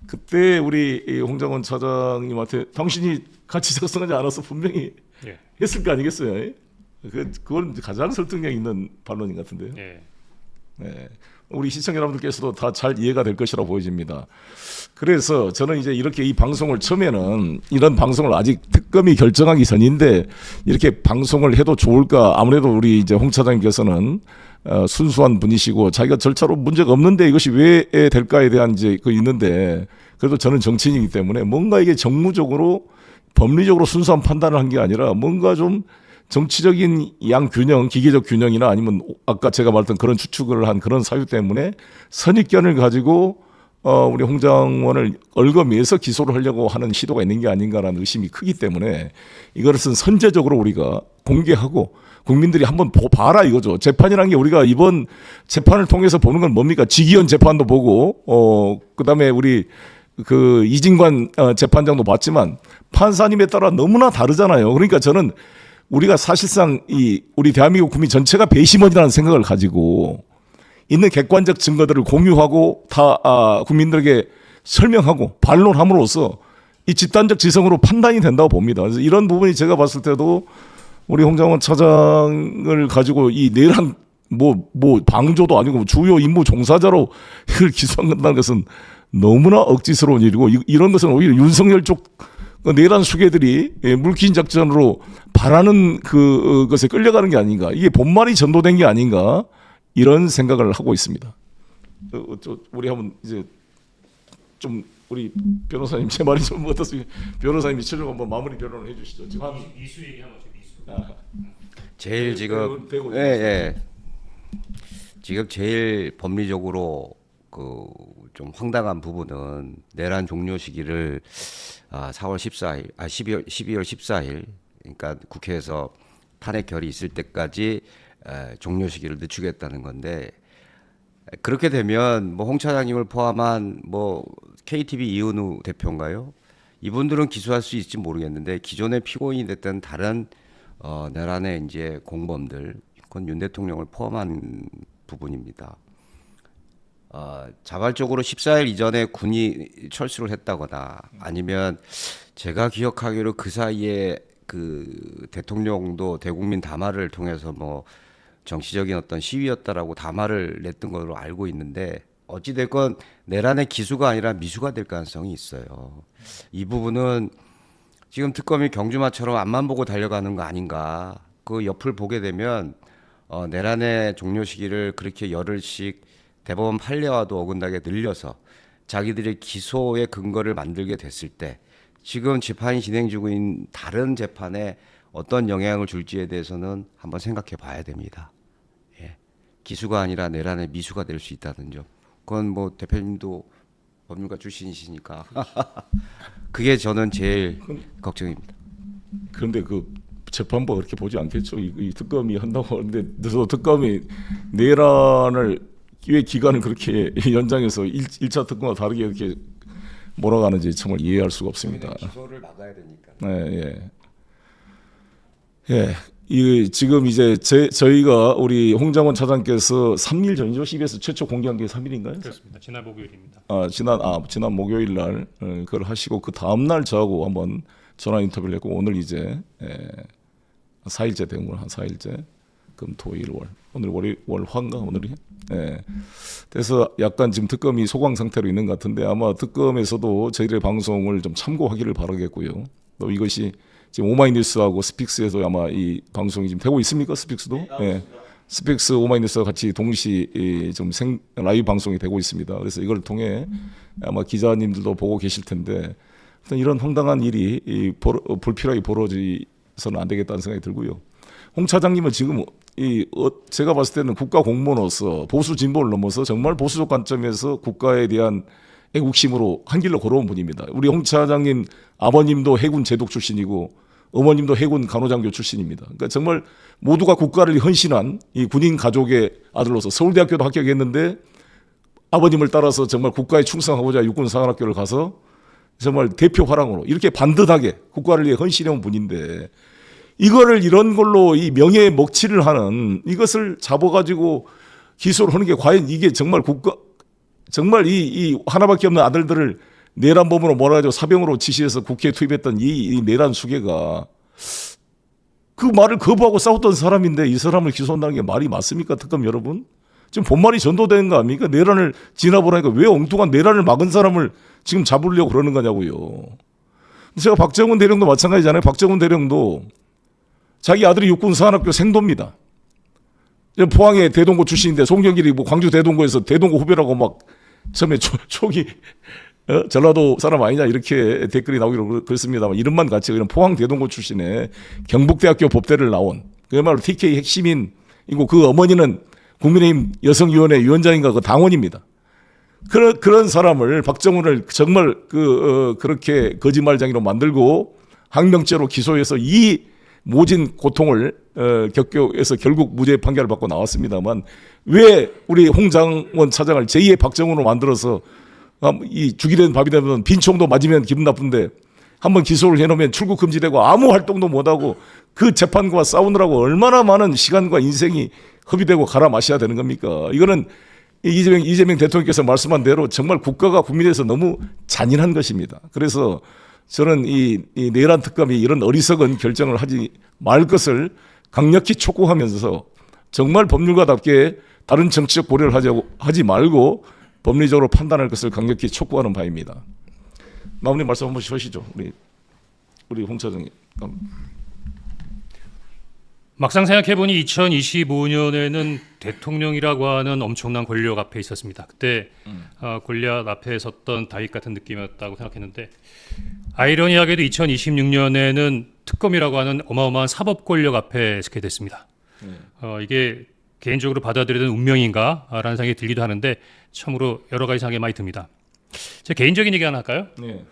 그때 우리 이 홍장원 차장님한테 당신이 같이 작성하지 않아서 분명히 예. 했을 거 아니겠어요? 그건 가장 설득력 있는 반론인 것 같은데요. 예. 네. 우리 시청자 여러분들께서도 다 잘 이해가 될 것이라 보여집니다. 그래서 저는 이제 이렇게 이 방송을 처음에는 이런 방송을 아직 특검이 결정하기 전인데 이렇게 방송을 해도 좋을까 아무래도 우리 이제 홍 차장님께서는 순수한 분이시고 자기가 절차로 문제가 없는데 이것이 왜 될까에 대한 이제 그 있는데 그래도 저는 정치인이기 때문에 뭔가 이게 정무적으로 법리적으로 순수한 판단을 한 게 아니라 뭔가 좀 정치적인 양균형, 기계적 균형이나 아니면 아까 제가 말했던 그런 추측을 한 그런 사유 때문에 선입견을 가지고 우리 홍 장관을 얽어매서 기소를 하려고 하는 시도가 있는 게 아닌가라는 의심이 크기 때문에 이것은 선제적으로 우리가 공개하고 국민들이 한번 봐라 이거죠. 재판이라는 게 우리가 이번 재판을 통해서 보는 건 뭡니까? 지기현 재판도 보고 그다음에 우리 그 이진관 재판장도 봤지만 판사님에 따라 너무나 다르잖아요. 그러니까 저는 우리가 사실상 우리 대한민국 국민 전체가 배심원이라는 생각을 가지고 있는 객관적 증거들을 공유하고 다 국민들에게 설명하고 반론함으로써 이 집단적 지성으로 판단이 된다고 봅니다. 그래서 이런 부분이 제가 봤을 때도 우리 홍장원 차장을 가지고 이 내란 뭐 방조도 아니고 주요 임무 종사자로 이걸 기소한다는 것은 너무나 억지스러운 일이고 이런 것은 오히려 윤석열 쪽 내란 수괴들이 물기인 작전으로 바라는 그것에 끌려가는 게 아닌가. 이게 본말이 전도된 게 아닌가. 이런 생각을 하고 있습니다. 우리 한번 이제 좀 우리 변호사님 제 말이 좀 어떻습니까? 변호사님이 최종 한번 마무리 변론을 해주시죠. 지금 한 미수 얘기하면 미수. 제일 지금 대고 예. 지금 제일 법리적으로 그 좀 황당한 부분은 내란 종료 시기를 4월 14일, 12월 14일, 그러니까 국회에서 탄핵 결의 있을 때까지 종료 시기를 늦추겠다는 건데 그렇게 되면 뭐 홍 차장님을 포함한 뭐 KTV 이은우 대표인가요? 이분들은 기소할 수 있을지 모르겠는데 기존의 피고인이 됐던 다른 내란의 이제 공범들, 그건 윤 대통령을 포함한 부분입니다. 자발적으로 14일 이전에 군이 철수를 했다거나 아니면 제가 기억하기로 그 사이에 그 대통령도 대국민 담화를 통해서 뭐 정치적인 어떤 시위였다라고 담화를 냈던 걸로 알고 있는데 어찌됐건 내란의 기수가 아니라 미수가 될 가능성이 있어요. 이 부분은 지금 특검이 경주마처럼 앞만 보고 달려가는 거 아닌가. 그 옆을 보게 되면 내란의 종료 시기를 그렇게 열흘씩 대법원 판례와도 어긋나게 늘려서 자기들의 기소의 근거를 만들게 됐을 때 지금 재판이 진행 중인 다른 재판에 어떤 영향을 줄지에 대해서는 한번 생각해 봐야 됩니다. 예. 기수가 아니라 내란의 미수가 될 수 있다는 점. 그건 뭐 대표님도 법률가 출신이시니까 그게 저는 제일 걱정입니다. 그런데 그 재판부가 그렇게 보지 않겠죠. 이 특검이 한다고 하는데 저 특검이 내란을 왜 기간을 그렇게 연장해서 1차 특검과 다르게 이렇게 몰아가는지 정말 이해할 수가 없습니다. 기소를 막아야 되니까. 네, 예. 이 지금 이제 저희가 우리 홍장원 차장께서 3일 전이죠. CBS 최초 공개한 게 3일인가요? 그렇습니다. 지난 목요일입니다. 지난 목요일 날 그걸 하시고 그 다음 날 저하고 한번 전화 인터뷰를 했고 오늘 이제 4일째 되는구나. 한 4일째. 금, 토, 일, 월. 오늘 월화인가 오늘이? 그래서 약간 지금 특검이 소강 상태로 있는 것 같은데 아마 특검에서도 저희들의 방송을 좀 참고하기를 바라겠고요. 또 이것이 지금 오마이뉴스하고 스픽스에서 아마 이 방송이 지금 되고 있습니까? 스픽스도? 네. 스픽스 오마이뉴스와 같이 동시 좀 라이브 방송이 되고 있습니다. 그래서 이걸 통해 아마 기자님들도 보고 계실 텐데 이런 황당한 일이 불필요하게 벌어지서는 안 되겠다는 생각이 들고요. 홍 차장님은 지금 제가 봤을 때는 국가 공무원으로서 보수 진보를 넘어서 정말 보수적 관점에서 국가에 대한 애국심으로 한 길로 걸어온 분입니다. 우리 홍 차장님 아버님도 해군 제독 출신이고 어머님도 해군 간호장교 출신입니다. 그러니까 정말 모두가 국가를 헌신한 이 군인 가족의 아들로서 서울대학교도 합격했는데 아버님을 따라서 정말 국가에 충성하고자 육군사관학교를 가서 정말 대표 화랑으로 이렇게 반듯하게 국가를 위해 헌신해온 분인데 이거를 이런 걸로 이 명예에 먹칠을 하는 이것을 잡아가지고 기소를 하는 게 과연 이게 정말 정말 이 하나밖에 없는 아들들을 내란범으로 몰아가지고 사병으로 지시해서 국회에 투입했던 이 내란 수괴가 그 말을 거부하고 싸웠던 사람인데 이 사람을 기소한다는 게 말이 맞습니까? 특검 여러분? 지금 본말이 전도되는 거 아닙니까? 내란을 진압을 하니까 왜 엉뚱한 내란을 막은 사람을 지금 잡으려고 그러는 거냐고요. 제가 박정훈 대령도 마찬가지잖아요. 박정훈 대령도 자기 아들이 육군사관학교 생도입니다. 포항의 대동고 출신인데 송영길이 뭐 광주 대동고에서 대동고 후배라고 막 처음에 초기 전라도 사람 아니냐 이렇게 댓글이 나오기로 그랬습니다만 이름만 같이 그냥 포항 대동고 출신의 경북대학교 법대를 나온 그야말로 TK 핵심인이고 그 어머니는 국민의힘 여성위원회 위원장인가 그 당원입니다. 그런 사람을 박정훈을 정말 그렇게 거짓말장이로 만들고 항명죄로 기소해서 이 모진 고통을 겪고 해서 결국 무죄 판결을 받고 나왔습니다만 왜 우리 홍장원 차장을 제2의 박정훈으로 만들어서 이 죽이 된 밥이 되면 빈총도 맞으면 기분 나쁜데 한번 기소를 해놓으면 출국 금지되고 아무 활동도 못하고 그 재판과 싸우느라고 얼마나 많은 시간과 인생이 허비되고 갈아 마셔야 되는 겁니까? 이거는 이재명 대통령께서 말씀한 대로 정말 국가가 국민에서 너무 잔인한 것입니다. 그래서 저는 이 내란 특검이 이런 어리석은 결정을 하지 말 것을 강력히 촉구하면서 정말 법률가답게 다른 정치적 고려를 하지 말고 법리적으로 판단할 것을 강력히 촉구하는 바입니다. 마무리 말씀 한 번씩 하시죠. 우리 홍 차장님. 막상 생각해보니 2025년에는 대통령이라고 하는 엄청난 권력 앞에 있었습니다. 그때 골리앗 앞에 섰던 다윗 같은 느낌이었다고 생각했는데 아이러니하게도 2026년에는 특검이라고 하는 어마어마한 사법 권력 앞에 서게 됐습니다. 이게 개인적으로 받아들이는 운명인가라는 생각이 들기도 하는데 참으로 여러 가지 생각이 많이 듭니다. 제 개인적인 얘기 하나 할까요? 네.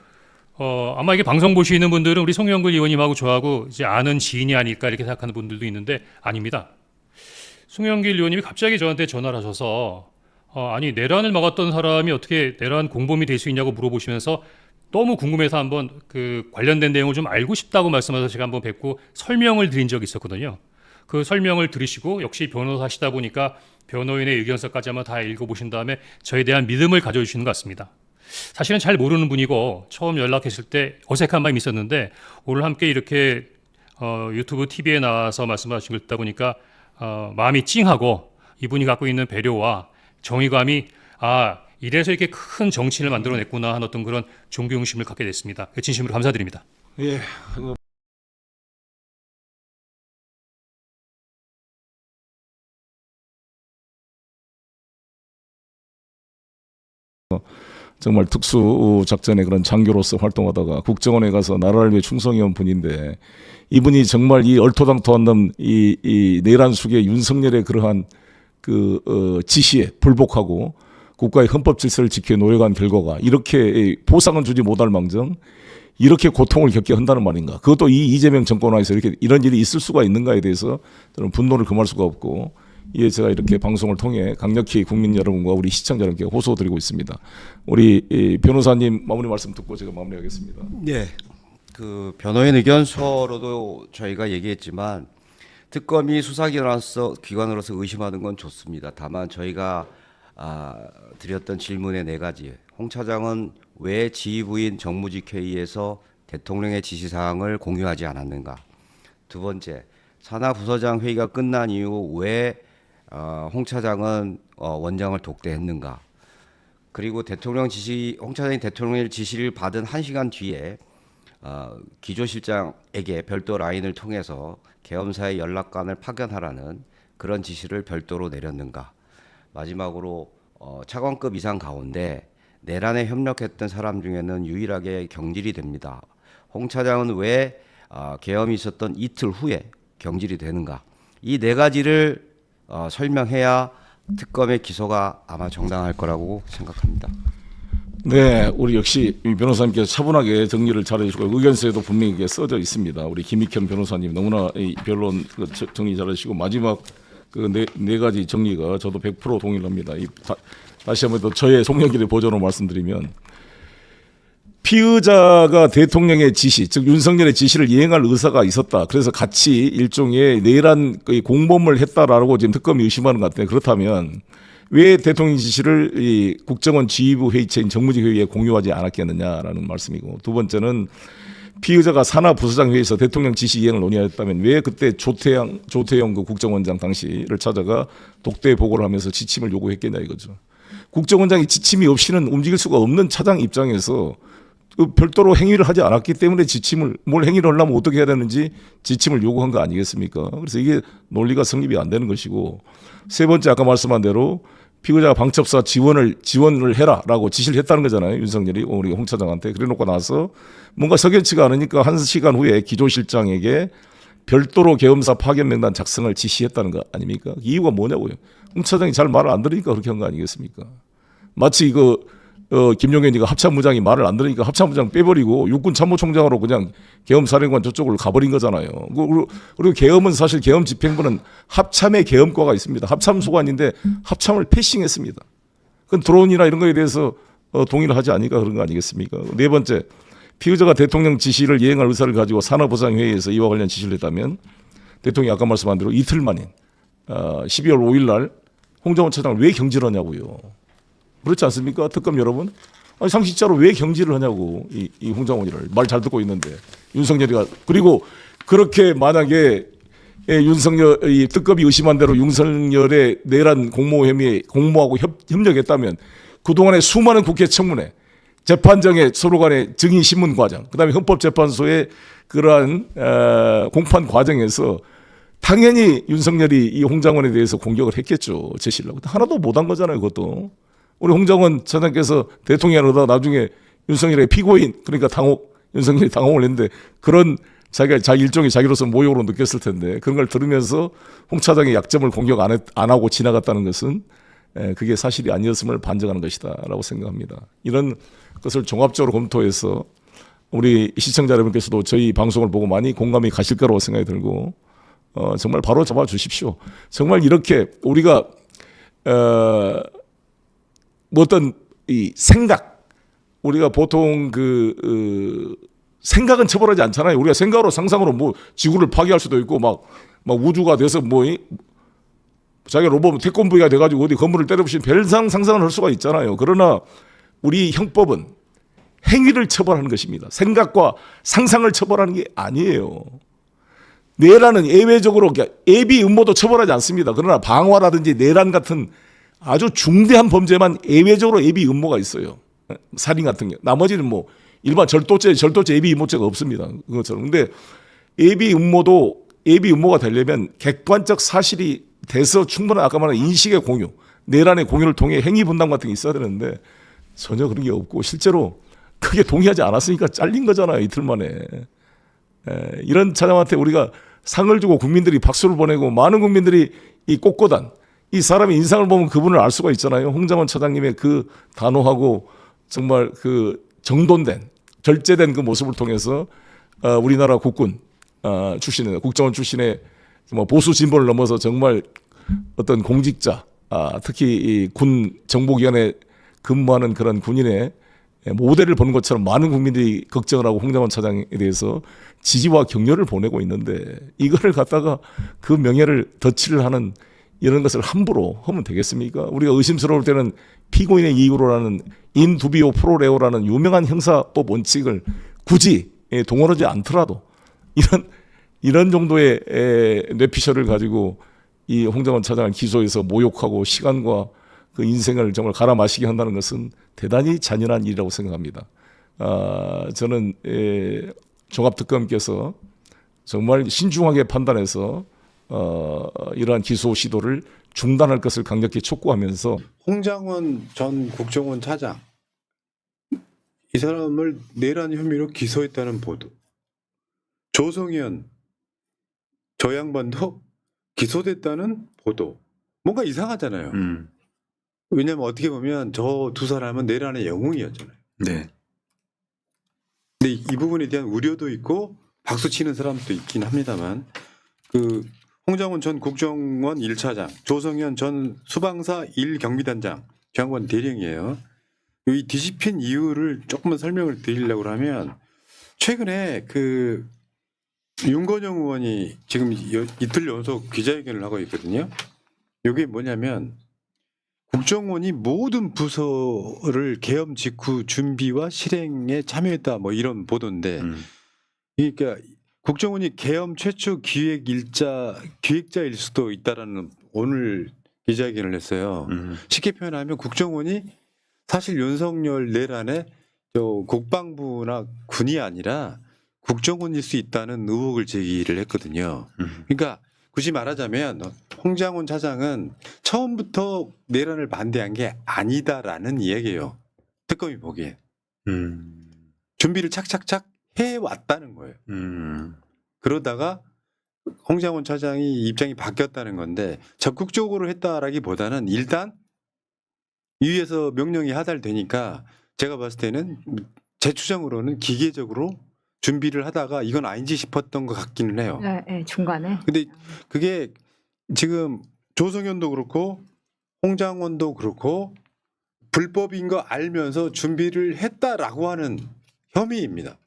아마 이게 방송 보시는 분들은 우리 송영길 의원님하고 저하고 이제 아는 지인이 아닐까 이렇게 생각하는 분들도 있는데 아닙니다. 송영길 의원님이 갑자기 저한테 전화를 하셔서 아니 내란을 막았던 사람이 어떻게 내란 공범이 될 수 있냐고 물어보시면서 너무 궁금해서 한번 그 관련된 내용을 좀 알고 싶다고 말씀하셔서 제가 한번 뵙고 설명을 드린 적이 있었거든요. 그 설명을 들으시고 역시 변호사시다 보니까 변호인의 의견서까지 한번 다 읽어보신 다음에 저에 대한 믿음을 가져주시는 것 같습니다. 사실은 잘 모르는 분이고 처음 연락했을 때 어색한 마음이 있었는데 오늘 함께 이렇게 유튜브 TV에 나와서 말씀하신 걸 듣다 보니까 마음이 찡하고 이분이 갖고 있는 배려와 정의감이 이래서 이렇게 큰 정치인을 만들어냈구나 하는 어떤 그런 존경심을 갖게 됐습니다. 진심으로 감사드립니다. 예. 정말 특수 작전의 그런 장교로서 활동하다가 국정원에 가서 나라를 위해 충성해온 분인데 이분이 정말 이 얼토당토한 놈 이 내란 수계 윤석열의 그러한 지시에 불복하고 국가의 헌법 질서를 지켜 노력한 결과가 이렇게 보상은 주지 못할 망정 이렇게 고통을 겪게 한다는 말인가? 그것도 이 이재명 정권 하에서 이런 일이 있을 수가 있는가에 대해서 저는 분노를 금할 수가 없고 제가 이렇게 방송을 통해 강력히 국민 여러분과 우리 시청자 여러분께 호소드리고 있습니다. 우리 변호사님 마무리 말씀 듣고 제가 마무리하겠습니다. 네, 그 변호인 의견서로도 저희가 얘기했지만 특검이 수사기관으로서 의심하는 건 좋습니다. 다만 저희가 드렸던 질문의 4가지. 홍 차장은 왜 지휘부인 정무직 회의에서 대통령의 지시사항을 공유하지 않았는가. 두 번째, 산하부서장 회의가 끝난 이후 왜 홍 차장은 원장을 독대했는가. 그리고 홍 차장이 대통령의 지시를 받은 1시간 뒤에 기조실장에게 별도 라인을 통해서 계엄사의 연락관을 파견하라는 그런 지시를 별도로 내렸는가. 마지막으로 차관급 이상 가운데 내란에 협력했던 사람 중에는 유일하게 경질이 됩니다. 홍 차장은 왜 계엄이 있었던 이틀 후에 경질이 되는가. 이 네 가지를 설명해야 특검의 기소가 아마 정당할 거라고 생각합니다. 네, 우리 역시 이 변호사님께서 차분하게 정리를 잘해주시고 의견서에도 분명히 이게 써져 있습니다. 우리 김익현 변호사님 너무나 이 변론 정리 잘하시고 마지막 그 네 가지 정리가 저도 100% 동의합니다. 다시 한번 또 저의 송영길의 버전으로 말씀드리면 피의자가 대통령의 지시, 즉 윤석열의 지시를 이행할 의사가 있었다. 그래서 같이 일종의 내란 공범을 했다라고 지금 특검이 의심하는 것 같아요. 그렇다면 왜 대통령 지시를 이 국정원 지휘부 회의체인 정무직 회의에 공유하지 않았겠느냐라는 말씀이고, 두 번째는 피의자가 산하부서장 회의에서 대통령 지시 이행을 논의했다면 왜 그때 조태영 그 국정원장 당시를 찾아가 독대 보고를 하면서 지침을 요구했겠냐 이거죠. 국정원장이 지침이 없이는 움직일 수가 없는 차장 입장에서 별도로 행위를 하지 않았기 때문에 뭘 행위를 하려면 어떻게 해야 되는지 지침을 요구한 거 아니겠습니까? 그래서 이게 논리가 성립이 안 되는 것이고, 세 번째 아까 말씀한 대로 피의자가 방첩사 지원을 해라라고 지시를 했다는 거잖아요. 윤석열이 우리 홍 차장한테. 그래놓고 나서 뭔가 석연치가 않으니까 1시간 후에 기조실장에게 별도로 계엄사 파견 명단 작성을 지시했다는 거 아닙니까? 이유가 뭐냐고요. 홍 차장이 잘 말을 안 들으니까 그렇게 한 거 아니겠습니까? 마치 김용현이가 합참부장이 말을 안 들으니까 합참부장 빼버리고 육군 참모총장으로 그냥 계엄사령관 저쪽으로 가버린 거잖아요. 그리고 계엄은 사실 계엄 집행부는 합참의 계엄과가 있습니다. 합참소관인데 합참을 패싱했습니다. 그건 드론이나 이런 거에 대해서 동의를 하지 않으니까 그런 거 아니겠습니까? 네 번째, 피의자가 대통령 지시를 이행할 의사를 가지고 산하부상회의에서 이와 관련 지시를 했다면 대통령이 아까 말씀한 대로 이틀 만인 12월 5일 날 홍정원 차장을 왜 경질하냐고요. 그렇지 않습니까? 특검 여러분? 아니, 상식자로 왜 경질을 하냐고, 이 홍장원이를. 말 잘 듣고 있는데. 윤석열이가. 그리고 그렇게 만약에 이 특검이 의심한 대로 윤석열의 내란 공모 혐의에 공모하고 협력했다면 그동안의 수많은 국회 청문회, 재판정의 서로 간의 증인 신문 과정, 그다음에 헌법재판소의 그러한 공판 과정에서 당연히 윤석열이 이 홍장원에 대해서 공격을 했겠죠. 제시를 하고. 하나도 못한 거잖아요, 그것도. 우리 홍장원 차장께서 대통령으로다 나중에 윤석열의 피고인, 그러니까 윤석열이 당혹을 했는데 그런 자기가 일종의 자기로서 모욕으로 느꼈을 텐데 그런 걸 들으면서 홍 차장의 약점을 공격 안 하고 지나갔다는 것은 그게 사실이 아니었음을 반증하는 것이다라고 생각합니다. 이런 것을 종합적으로 검토해서 우리 시청자 여러분께서도 저희 방송을 보고 많이 공감이 가실 거라고 생각이 들고 정말 바로 잡아 주십시오. 정말 이렇게 우리가 어떤 이 생각, 우리가 보통 생각은 처벌하지 않잖아요. 우리가 생각으로 상상으로 뭐 지구를 파괴할 수도 있고 막 우주가 돼서 자기가 로봇 태권브이가 돼가지고 어디 건물을 때려부신 별상 상상을 할 수가 있잖아요. 그러나 우리 형법은 행위를 처벌하는 것입니다. 생각과 상상을 처벌하는 게 아니에요. 내란은 예외적으로 예비 음모도 처벌하지 않습니다. 그러나 방화라든지 내란 같은 아주 중대한 범죄만 예외적으로 예비 음모가 있어요. 살인 같은 게. 나머지는 뭐 일반 절도죄 예비 음모죄가 없습니다. 그것처럼. 근데 예비 음모가 되려면 객관적 사실이 돼서 충분한 아까 말한 인식의 공유, 내란의 공유를 통해 행위 분담 같은 게 있어야 되는데 전혀 그런 게 없고 실제로 그게 동의하지 않았으니까 잘린 거잖아요. 이틀 만에. 이런 차장한테 우리가 상을 주고 국민들이 박수를 보내고 많은 국민들이 이 꽃고단, 이 사람의 인상을 보면 그분을 알 수가 있잖아요. 홍장원 차장님의 그 단호하고 정말 그 정돈된, 절제된 그 모습을 통해서 우리나라 국군 출신의, 국정원 출신의 보수 진보를 넘어서 정말 어떤 공직자, 특히 이 군 정보기관에 근무하는 그런 군인의 모델을 보는 것처럼 많은 국민들이 걱정을 하고 홍장원 차장에 대해서 지지와 격려를 보내고 있는데 이거를 갖다가 그 명예를 덧칠을 하는 이런 것을 함부로 하면 되겠습니까? 우리가 의심스러울 때는 피고인의 이유로라는 인두비오 프로레오라는 유명한 형사법 원칙을 굳이 동원하지 않더라도 이런 정도의 뇌피셜을 가지고 이 홍장원 차장을 기소해서 모욕하고 시간과 그 인생을 정말 갈아 마시게 한다는 것은 대단히 잔인한 일이라고 생각합니다. 저는 종합특검께서 정말 신중하게 판단해서 이러한 기소 시도를 중단할 것을 강력히 촉구하면서 홍장원 전 국정원 차장 이 사람을 내란 혐의로 기소했다는 보도. 조성현 저 양반도 기소됐다는 보도. 뭔가 이상하잖아요. 왜냐하면 어떻게 보면 저 두 사람은 내란의 영웅이었잖아요. 네. 근데 이 부분에 대한 우려도 있고 박수 치는 사람도 있긴 합니다만 그 홍장원 전 국정원 1차장, 조성현 전 수방사 1경비단장, 장관 대령이에요. 이 뒤집힌 이유를 조금만 설명을 드리려고 하면 최근에 그 윤건영 의원이 지금 이틀 연속 기자회견을 하고 있거든요. 이게 뭐냐면 국정원이 모든 부서를 계엄 직후 준비와 실행에 참여했다 뭐 이런 보도인데 그러니까 국정원이 계엄 최초 기획자일 수도 있다라는 오늘 기자회견을 했어요. 쉽게 표현하면 국정원이 사실 윤석열 내란에 국방부나 군이 아니라 국정원일 수 있다는 의혹을 제기를 했거든요. 그러니까 굳이 말하자면 홍장원 차장은 처음부터 내란을 반대한 게 아니다라는 이야기예요. 특검이 보기에. 준비를 착착착 해왔다는 거예요. 그러다가 홍장원 차장이 입장이 바뀌었다는 건데 적극적으로 했다라기보다는 일단 위에서 명령이 하달되니까 제가 봤을 때는 제 추정으로는 기계적으로 준비를 하다가 이건 아닌지 싶었던 것 같기는 해요. 네, 중간에. 근데 그게 지금 조성현도 그렇고 홍장원도 그렇고 불법인 거 알면서 준비를 했다라고 하는 혐의입니다.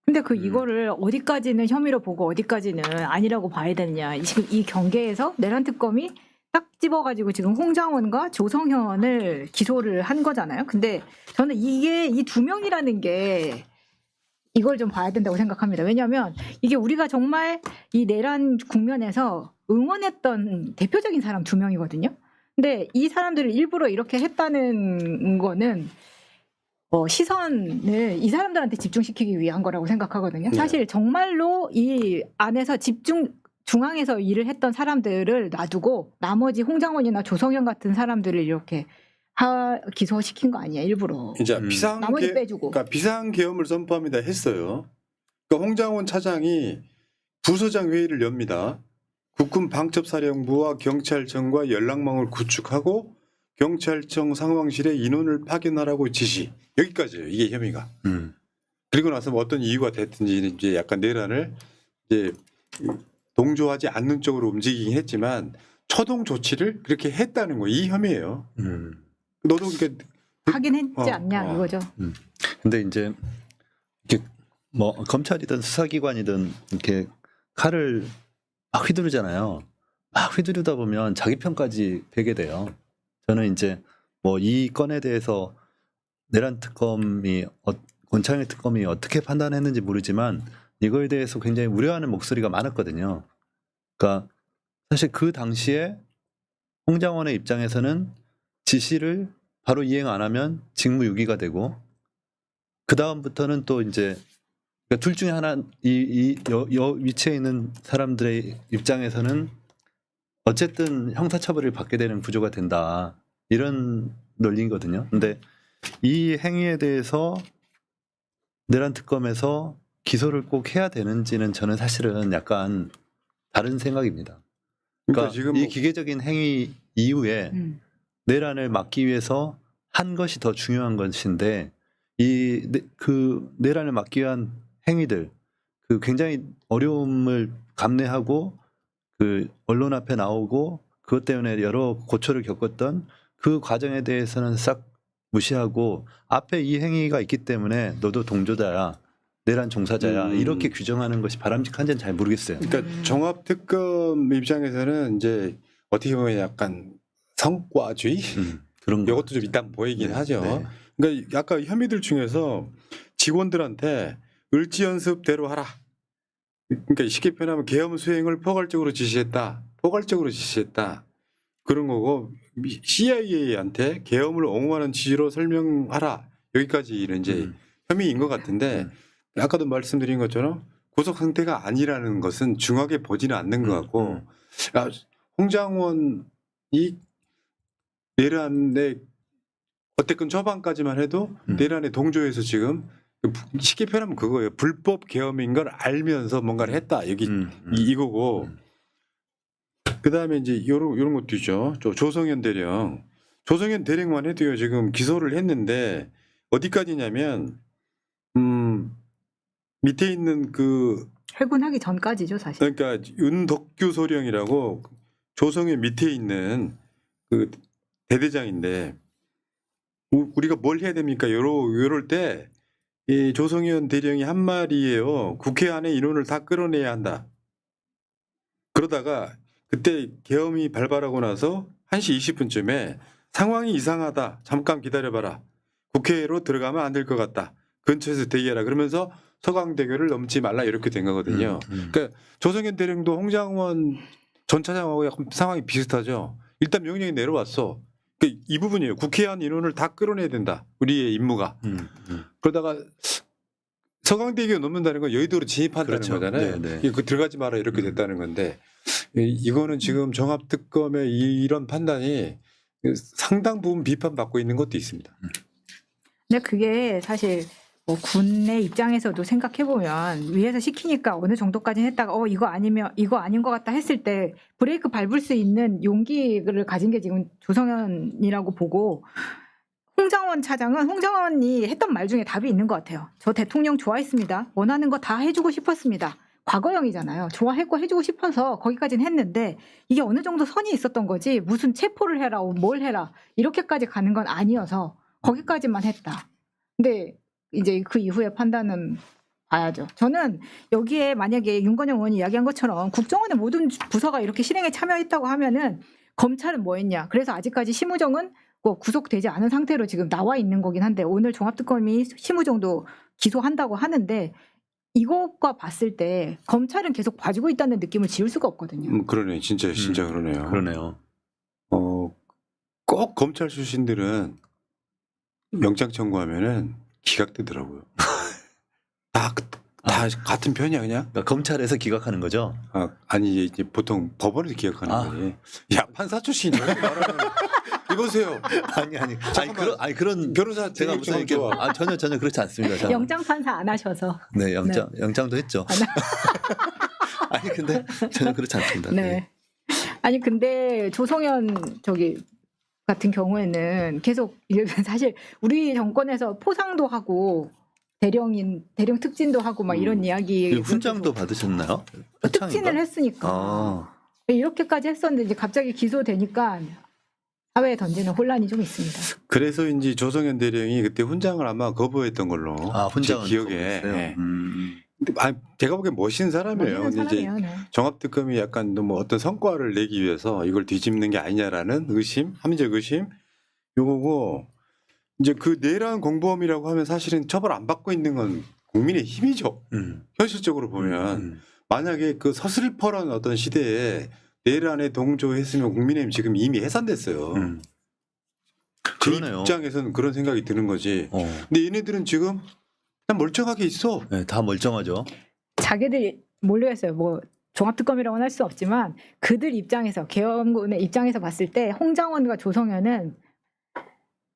근데 이거를 어디까지는 혐의로 보고 어디까지는 아니라고 봐야 되느냐. 지금 이 경계에서 내란 특검이 딱 집어가지고 지금 홍장원과 조성현을 기소를 한 거잖아요. 근데 저는 이게 이 두 명이라는 게 이걸 좀 봐야 된다고 생각합니다. 왜냐하면 이게 우리가 정말 이 내란 국면에서 응원했던 대표적인 사람 두 명이거든요. 근데 이 사람들을 일부러 이렇게 했다는 거는 시선을 이 사람들한테 집중시키기 위한 거라고 생각하거든요. 네. 사실 정말로 이 안에서 중앙에서 일을 했던 사람들을 놔두고 나머지 홍장원이나 조성현 같은 사람들을 이렇게 기소시킨 거 아니야 일부러. 이제 나머지 빼주고. 그러니까 비상계엄을 선포합니다 했어요. 그러니까 홍장원 차장이 부서장 회의를 엽니다. 국군 방첩사령부와 경찰청과 연락망을 구축하고 경찰청 상황실에 인원을 파견하라고 지시. 여기까지예요. 이게 혐의가. 그리고 나서 뭐 어떤 이유가 됐든지 이제 약간 내란을 이제 동조하지 않는 쪽으로 움직이긴 했지만 초동 조치를 그렇게 했다는 거 이 혐의예요. 너도 이렇게 하긴 했지 않냐 이거죠. 근데 이제 이렇게 뭐 검찰이든 수사기관이든 이렇게 칼을 막 휘두르잖아요. 막 휘두르다 보면 자기 편까지 베게 돼요. 저는 이제 뭐 이 건에 대해서 내란 특검이 권창일 특검이 어떻게 판단했는지 모르지만 이거에 대해서 굉장히 우려하는 목소리가 많았거든요. 그러니까 사실 그 당시에 홍장원의 입장에서는 지시를 바로 이행 안 하면 직무유기가 되고 그 다음부터는 또 이제 그러니까 둘 중에 하나 이 위치에 있는 사람들의 입장에서는 어쨌든 형사처벌을 받게 되는 구조가 된다 이런 논리거든요. 근데 이 행위에 대해서 내란 특검에서 기소를 꼭 해야 되는지는 저는 사실은 약간 다른 생각입니다. 그러니까 지금 이 기계적인 행위 이후에 내란을 막기 위해서 한 것이 더 중요한 것인데 그 내란을 막기 위한 행위들 그 굉장히 어려움을 감내하고 그 언론 앞에 나오고 그것 때문에 여러 고초를 겪었던 그 과정에 대해서는 싹 무시하고 앞에 이 행위가 있기 때문에 너도 동조자야 내란 종사자야 이렇게 규정하는 것이 바람직한지는 잘 모르겠어요. 그러니까 종합특검 입장에서는 이제 어떻게 보면 약간 성과주의 그런 거. 이것도 좀 일단 보이긴 네, 하죠. 네. 그러니까 아까 혐의들 중에서 직원들한테 을지 연습대로 하라. 그러니까 쉽게 표현하면 계엄 수행을 포괄적으로 지시했다. 그런 거고 CIA한테 계엄을 옹호하는 취지로 설명하라. 여기까지는 이제 혐의인 것 같은데 아까도 말씀드린 것처럼 구속 상태가 아니라는 것은 중하게 보지는 않는 것 같고 홍장원이 내란의 어쨌든 초반까지만 해도 내란에 동조해서 지금 쉽게 표현하면 그거예요. 불법 계엄인 걸 알면서 뭔가를 했다. 여기 이거고. 그다음에 이제 요런 것도 있죠. 조성현 대령. 조성현 대령만 해도요. 지금 기소를 했는데 어디까지냐면 밑에 있는 그 해군하기 전까지죠, 사실. 그러니까 윤덕규 소령이라고 조성현 밑에 있는 그 대대장인데 우리가 뭘 해야 됩니까? 요럴 때 이 조성현 대령이 한 말이에요. 국회 안에 인원을 다 끌어내야 한다. 그러다가 그때 계엄이 발발하고 나서 1시 20분쯤에 상황이 이상하다. 잠깐 기다려봐라. 국회로 들어가면 안 될 것 같다. 근처에서 대기하라. 그러면서 서강대교를 넘지 말라 이렇게 된 거거든요. 그러니까 조성현 대령도 홍장원 전 차장하고 약간 상황이 비슷하죠. 일단 명령이 내려왔어. 그러니까 이 부분이에요. 국회 안 인원을 다 끌어내야 된다. 우리의 임무가. 그러다가 서강대교 넘는다는 건 여의도로 진입한다는 그렇죠. 거잖아요. 네. 그 들어가지 마라 이렇게 됐다는 건데 이거는 지금 종합특검의 이런 판단이 상당 부분 비판받고 있는 것도 있습니다. 근데 그게 사실 뭐 군의 입장에서도 생각해 보면 위에서 시키니까 어느 정도까지 했다가 이거 아니면 이거 아닌 것 같다 했을 때 브레이크 밟을 수 있는 용기를 가진 게 지금 조성현이라고 보고 홍장원 차장은 홍장원이 했던 말 중에 답이 있는 것 같아요. 저 대통령 좋아했습니다. 원하는 거 다 해주고 싶었습니다. 과거형이잖아요. 좋아했고 해주고 싶어서 거기까지는 했는데 이게 어느 정도 선이 있었던 거지 무슨 체포를 해라 뭘 해라 이렇게까지 가는 건 아니어서 거기까지만 했다. 근데 이제 그 이후의 판단은 봐야죠. 저는 여기에 만약에 윤건영 의원이 이야기한 것처럼 국정원의 모든 부서가 이렇게 실행에 참여했다고 하면은 검찰은 뭐 했냐. 그래서 아직까지 심우정은 구속되지 않은 상태로 지금 나와 있는 거긴 한데 오늘 종합특검이 심우정도 기소한다고 하는데 이것과 봤을 때 검찰은 계속 봐주고 있다는 느낌을 지울 수가 없거든요. 그러네. 진짜 그러네요. 그러네요. 꼭 검찰 출신들은 영장 청구하면은 기각되더라고요. 다 같은 편이야 그냥. 그러니까 검찰에서 기각하는 거죠. 아니 이제 보통 법원에서 기각하는 거지. 야 판사 출신이 이렇게 말하면 이보세요. 아니 그런 변호사 제가 무슨 이렇게 좋아. 전혀 그렇지 않습니다. 저는. 영장 판사 안 하셔서. 네, 영장도 했죠. 아니 근데 전혀 그렇지 않습니다. 네. 아니 근데 조성현 같은 경우에는 계속 사실 우리 정권에서 포상도 하고 대령 특진도 하고 막 이런 이야기 훈장도 받으셨나요? 특진을 했으니까 이렇게까지 했었는데 이제 갑자기 기소되니까 사회에 던지는 혼란이 좀 있습니다. 그래서 이제 조성현 대령이 그때 훈장을 아마 거부했던 걸로 훈장은 제 기억에. 네. 근데 제가 보기엔 멋있는 사람이에요. 근데 이제 네. 종합특검이 약간 뭐 어떤 성과를 내기 위해서 이걸 뒤집는 게 아니냐라는 합리적 의심 요거고 이제 그 내란 공범이라고 하면 사실은 처벌 안 받고 있는 건 국민의 힘이죠. 현실적으로 보면 만약에 그 서슬퍼런 어떤 시대에 내란에 동조했으면 국민의힘 지금 이미 해산됐어요. 제 그러네요. 입장에서는 그런 생각이 드는 거지. 근데 얘네들은 지금 그냥 멀쩡하게 있어. 네, 다 멀쩡하죠. 자기들이 몰려했어요. 뭐 종합특검이라고는 할 수 없지만 그들 입장에서 계엄군의 입장에서 봤을 때 홍장원과 조성현은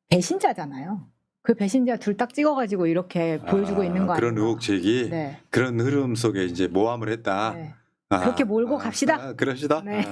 배신자잖아요. 그 배신자 둘 딱 찍어가지고 이렇게 보여주고 있는 거 아니에요? 그런 의혹 제기, 네. 그런 흐름 속에 이제 모함을 했다. 네. 그렇게 몰고 갑시다. 그럽시다. 네.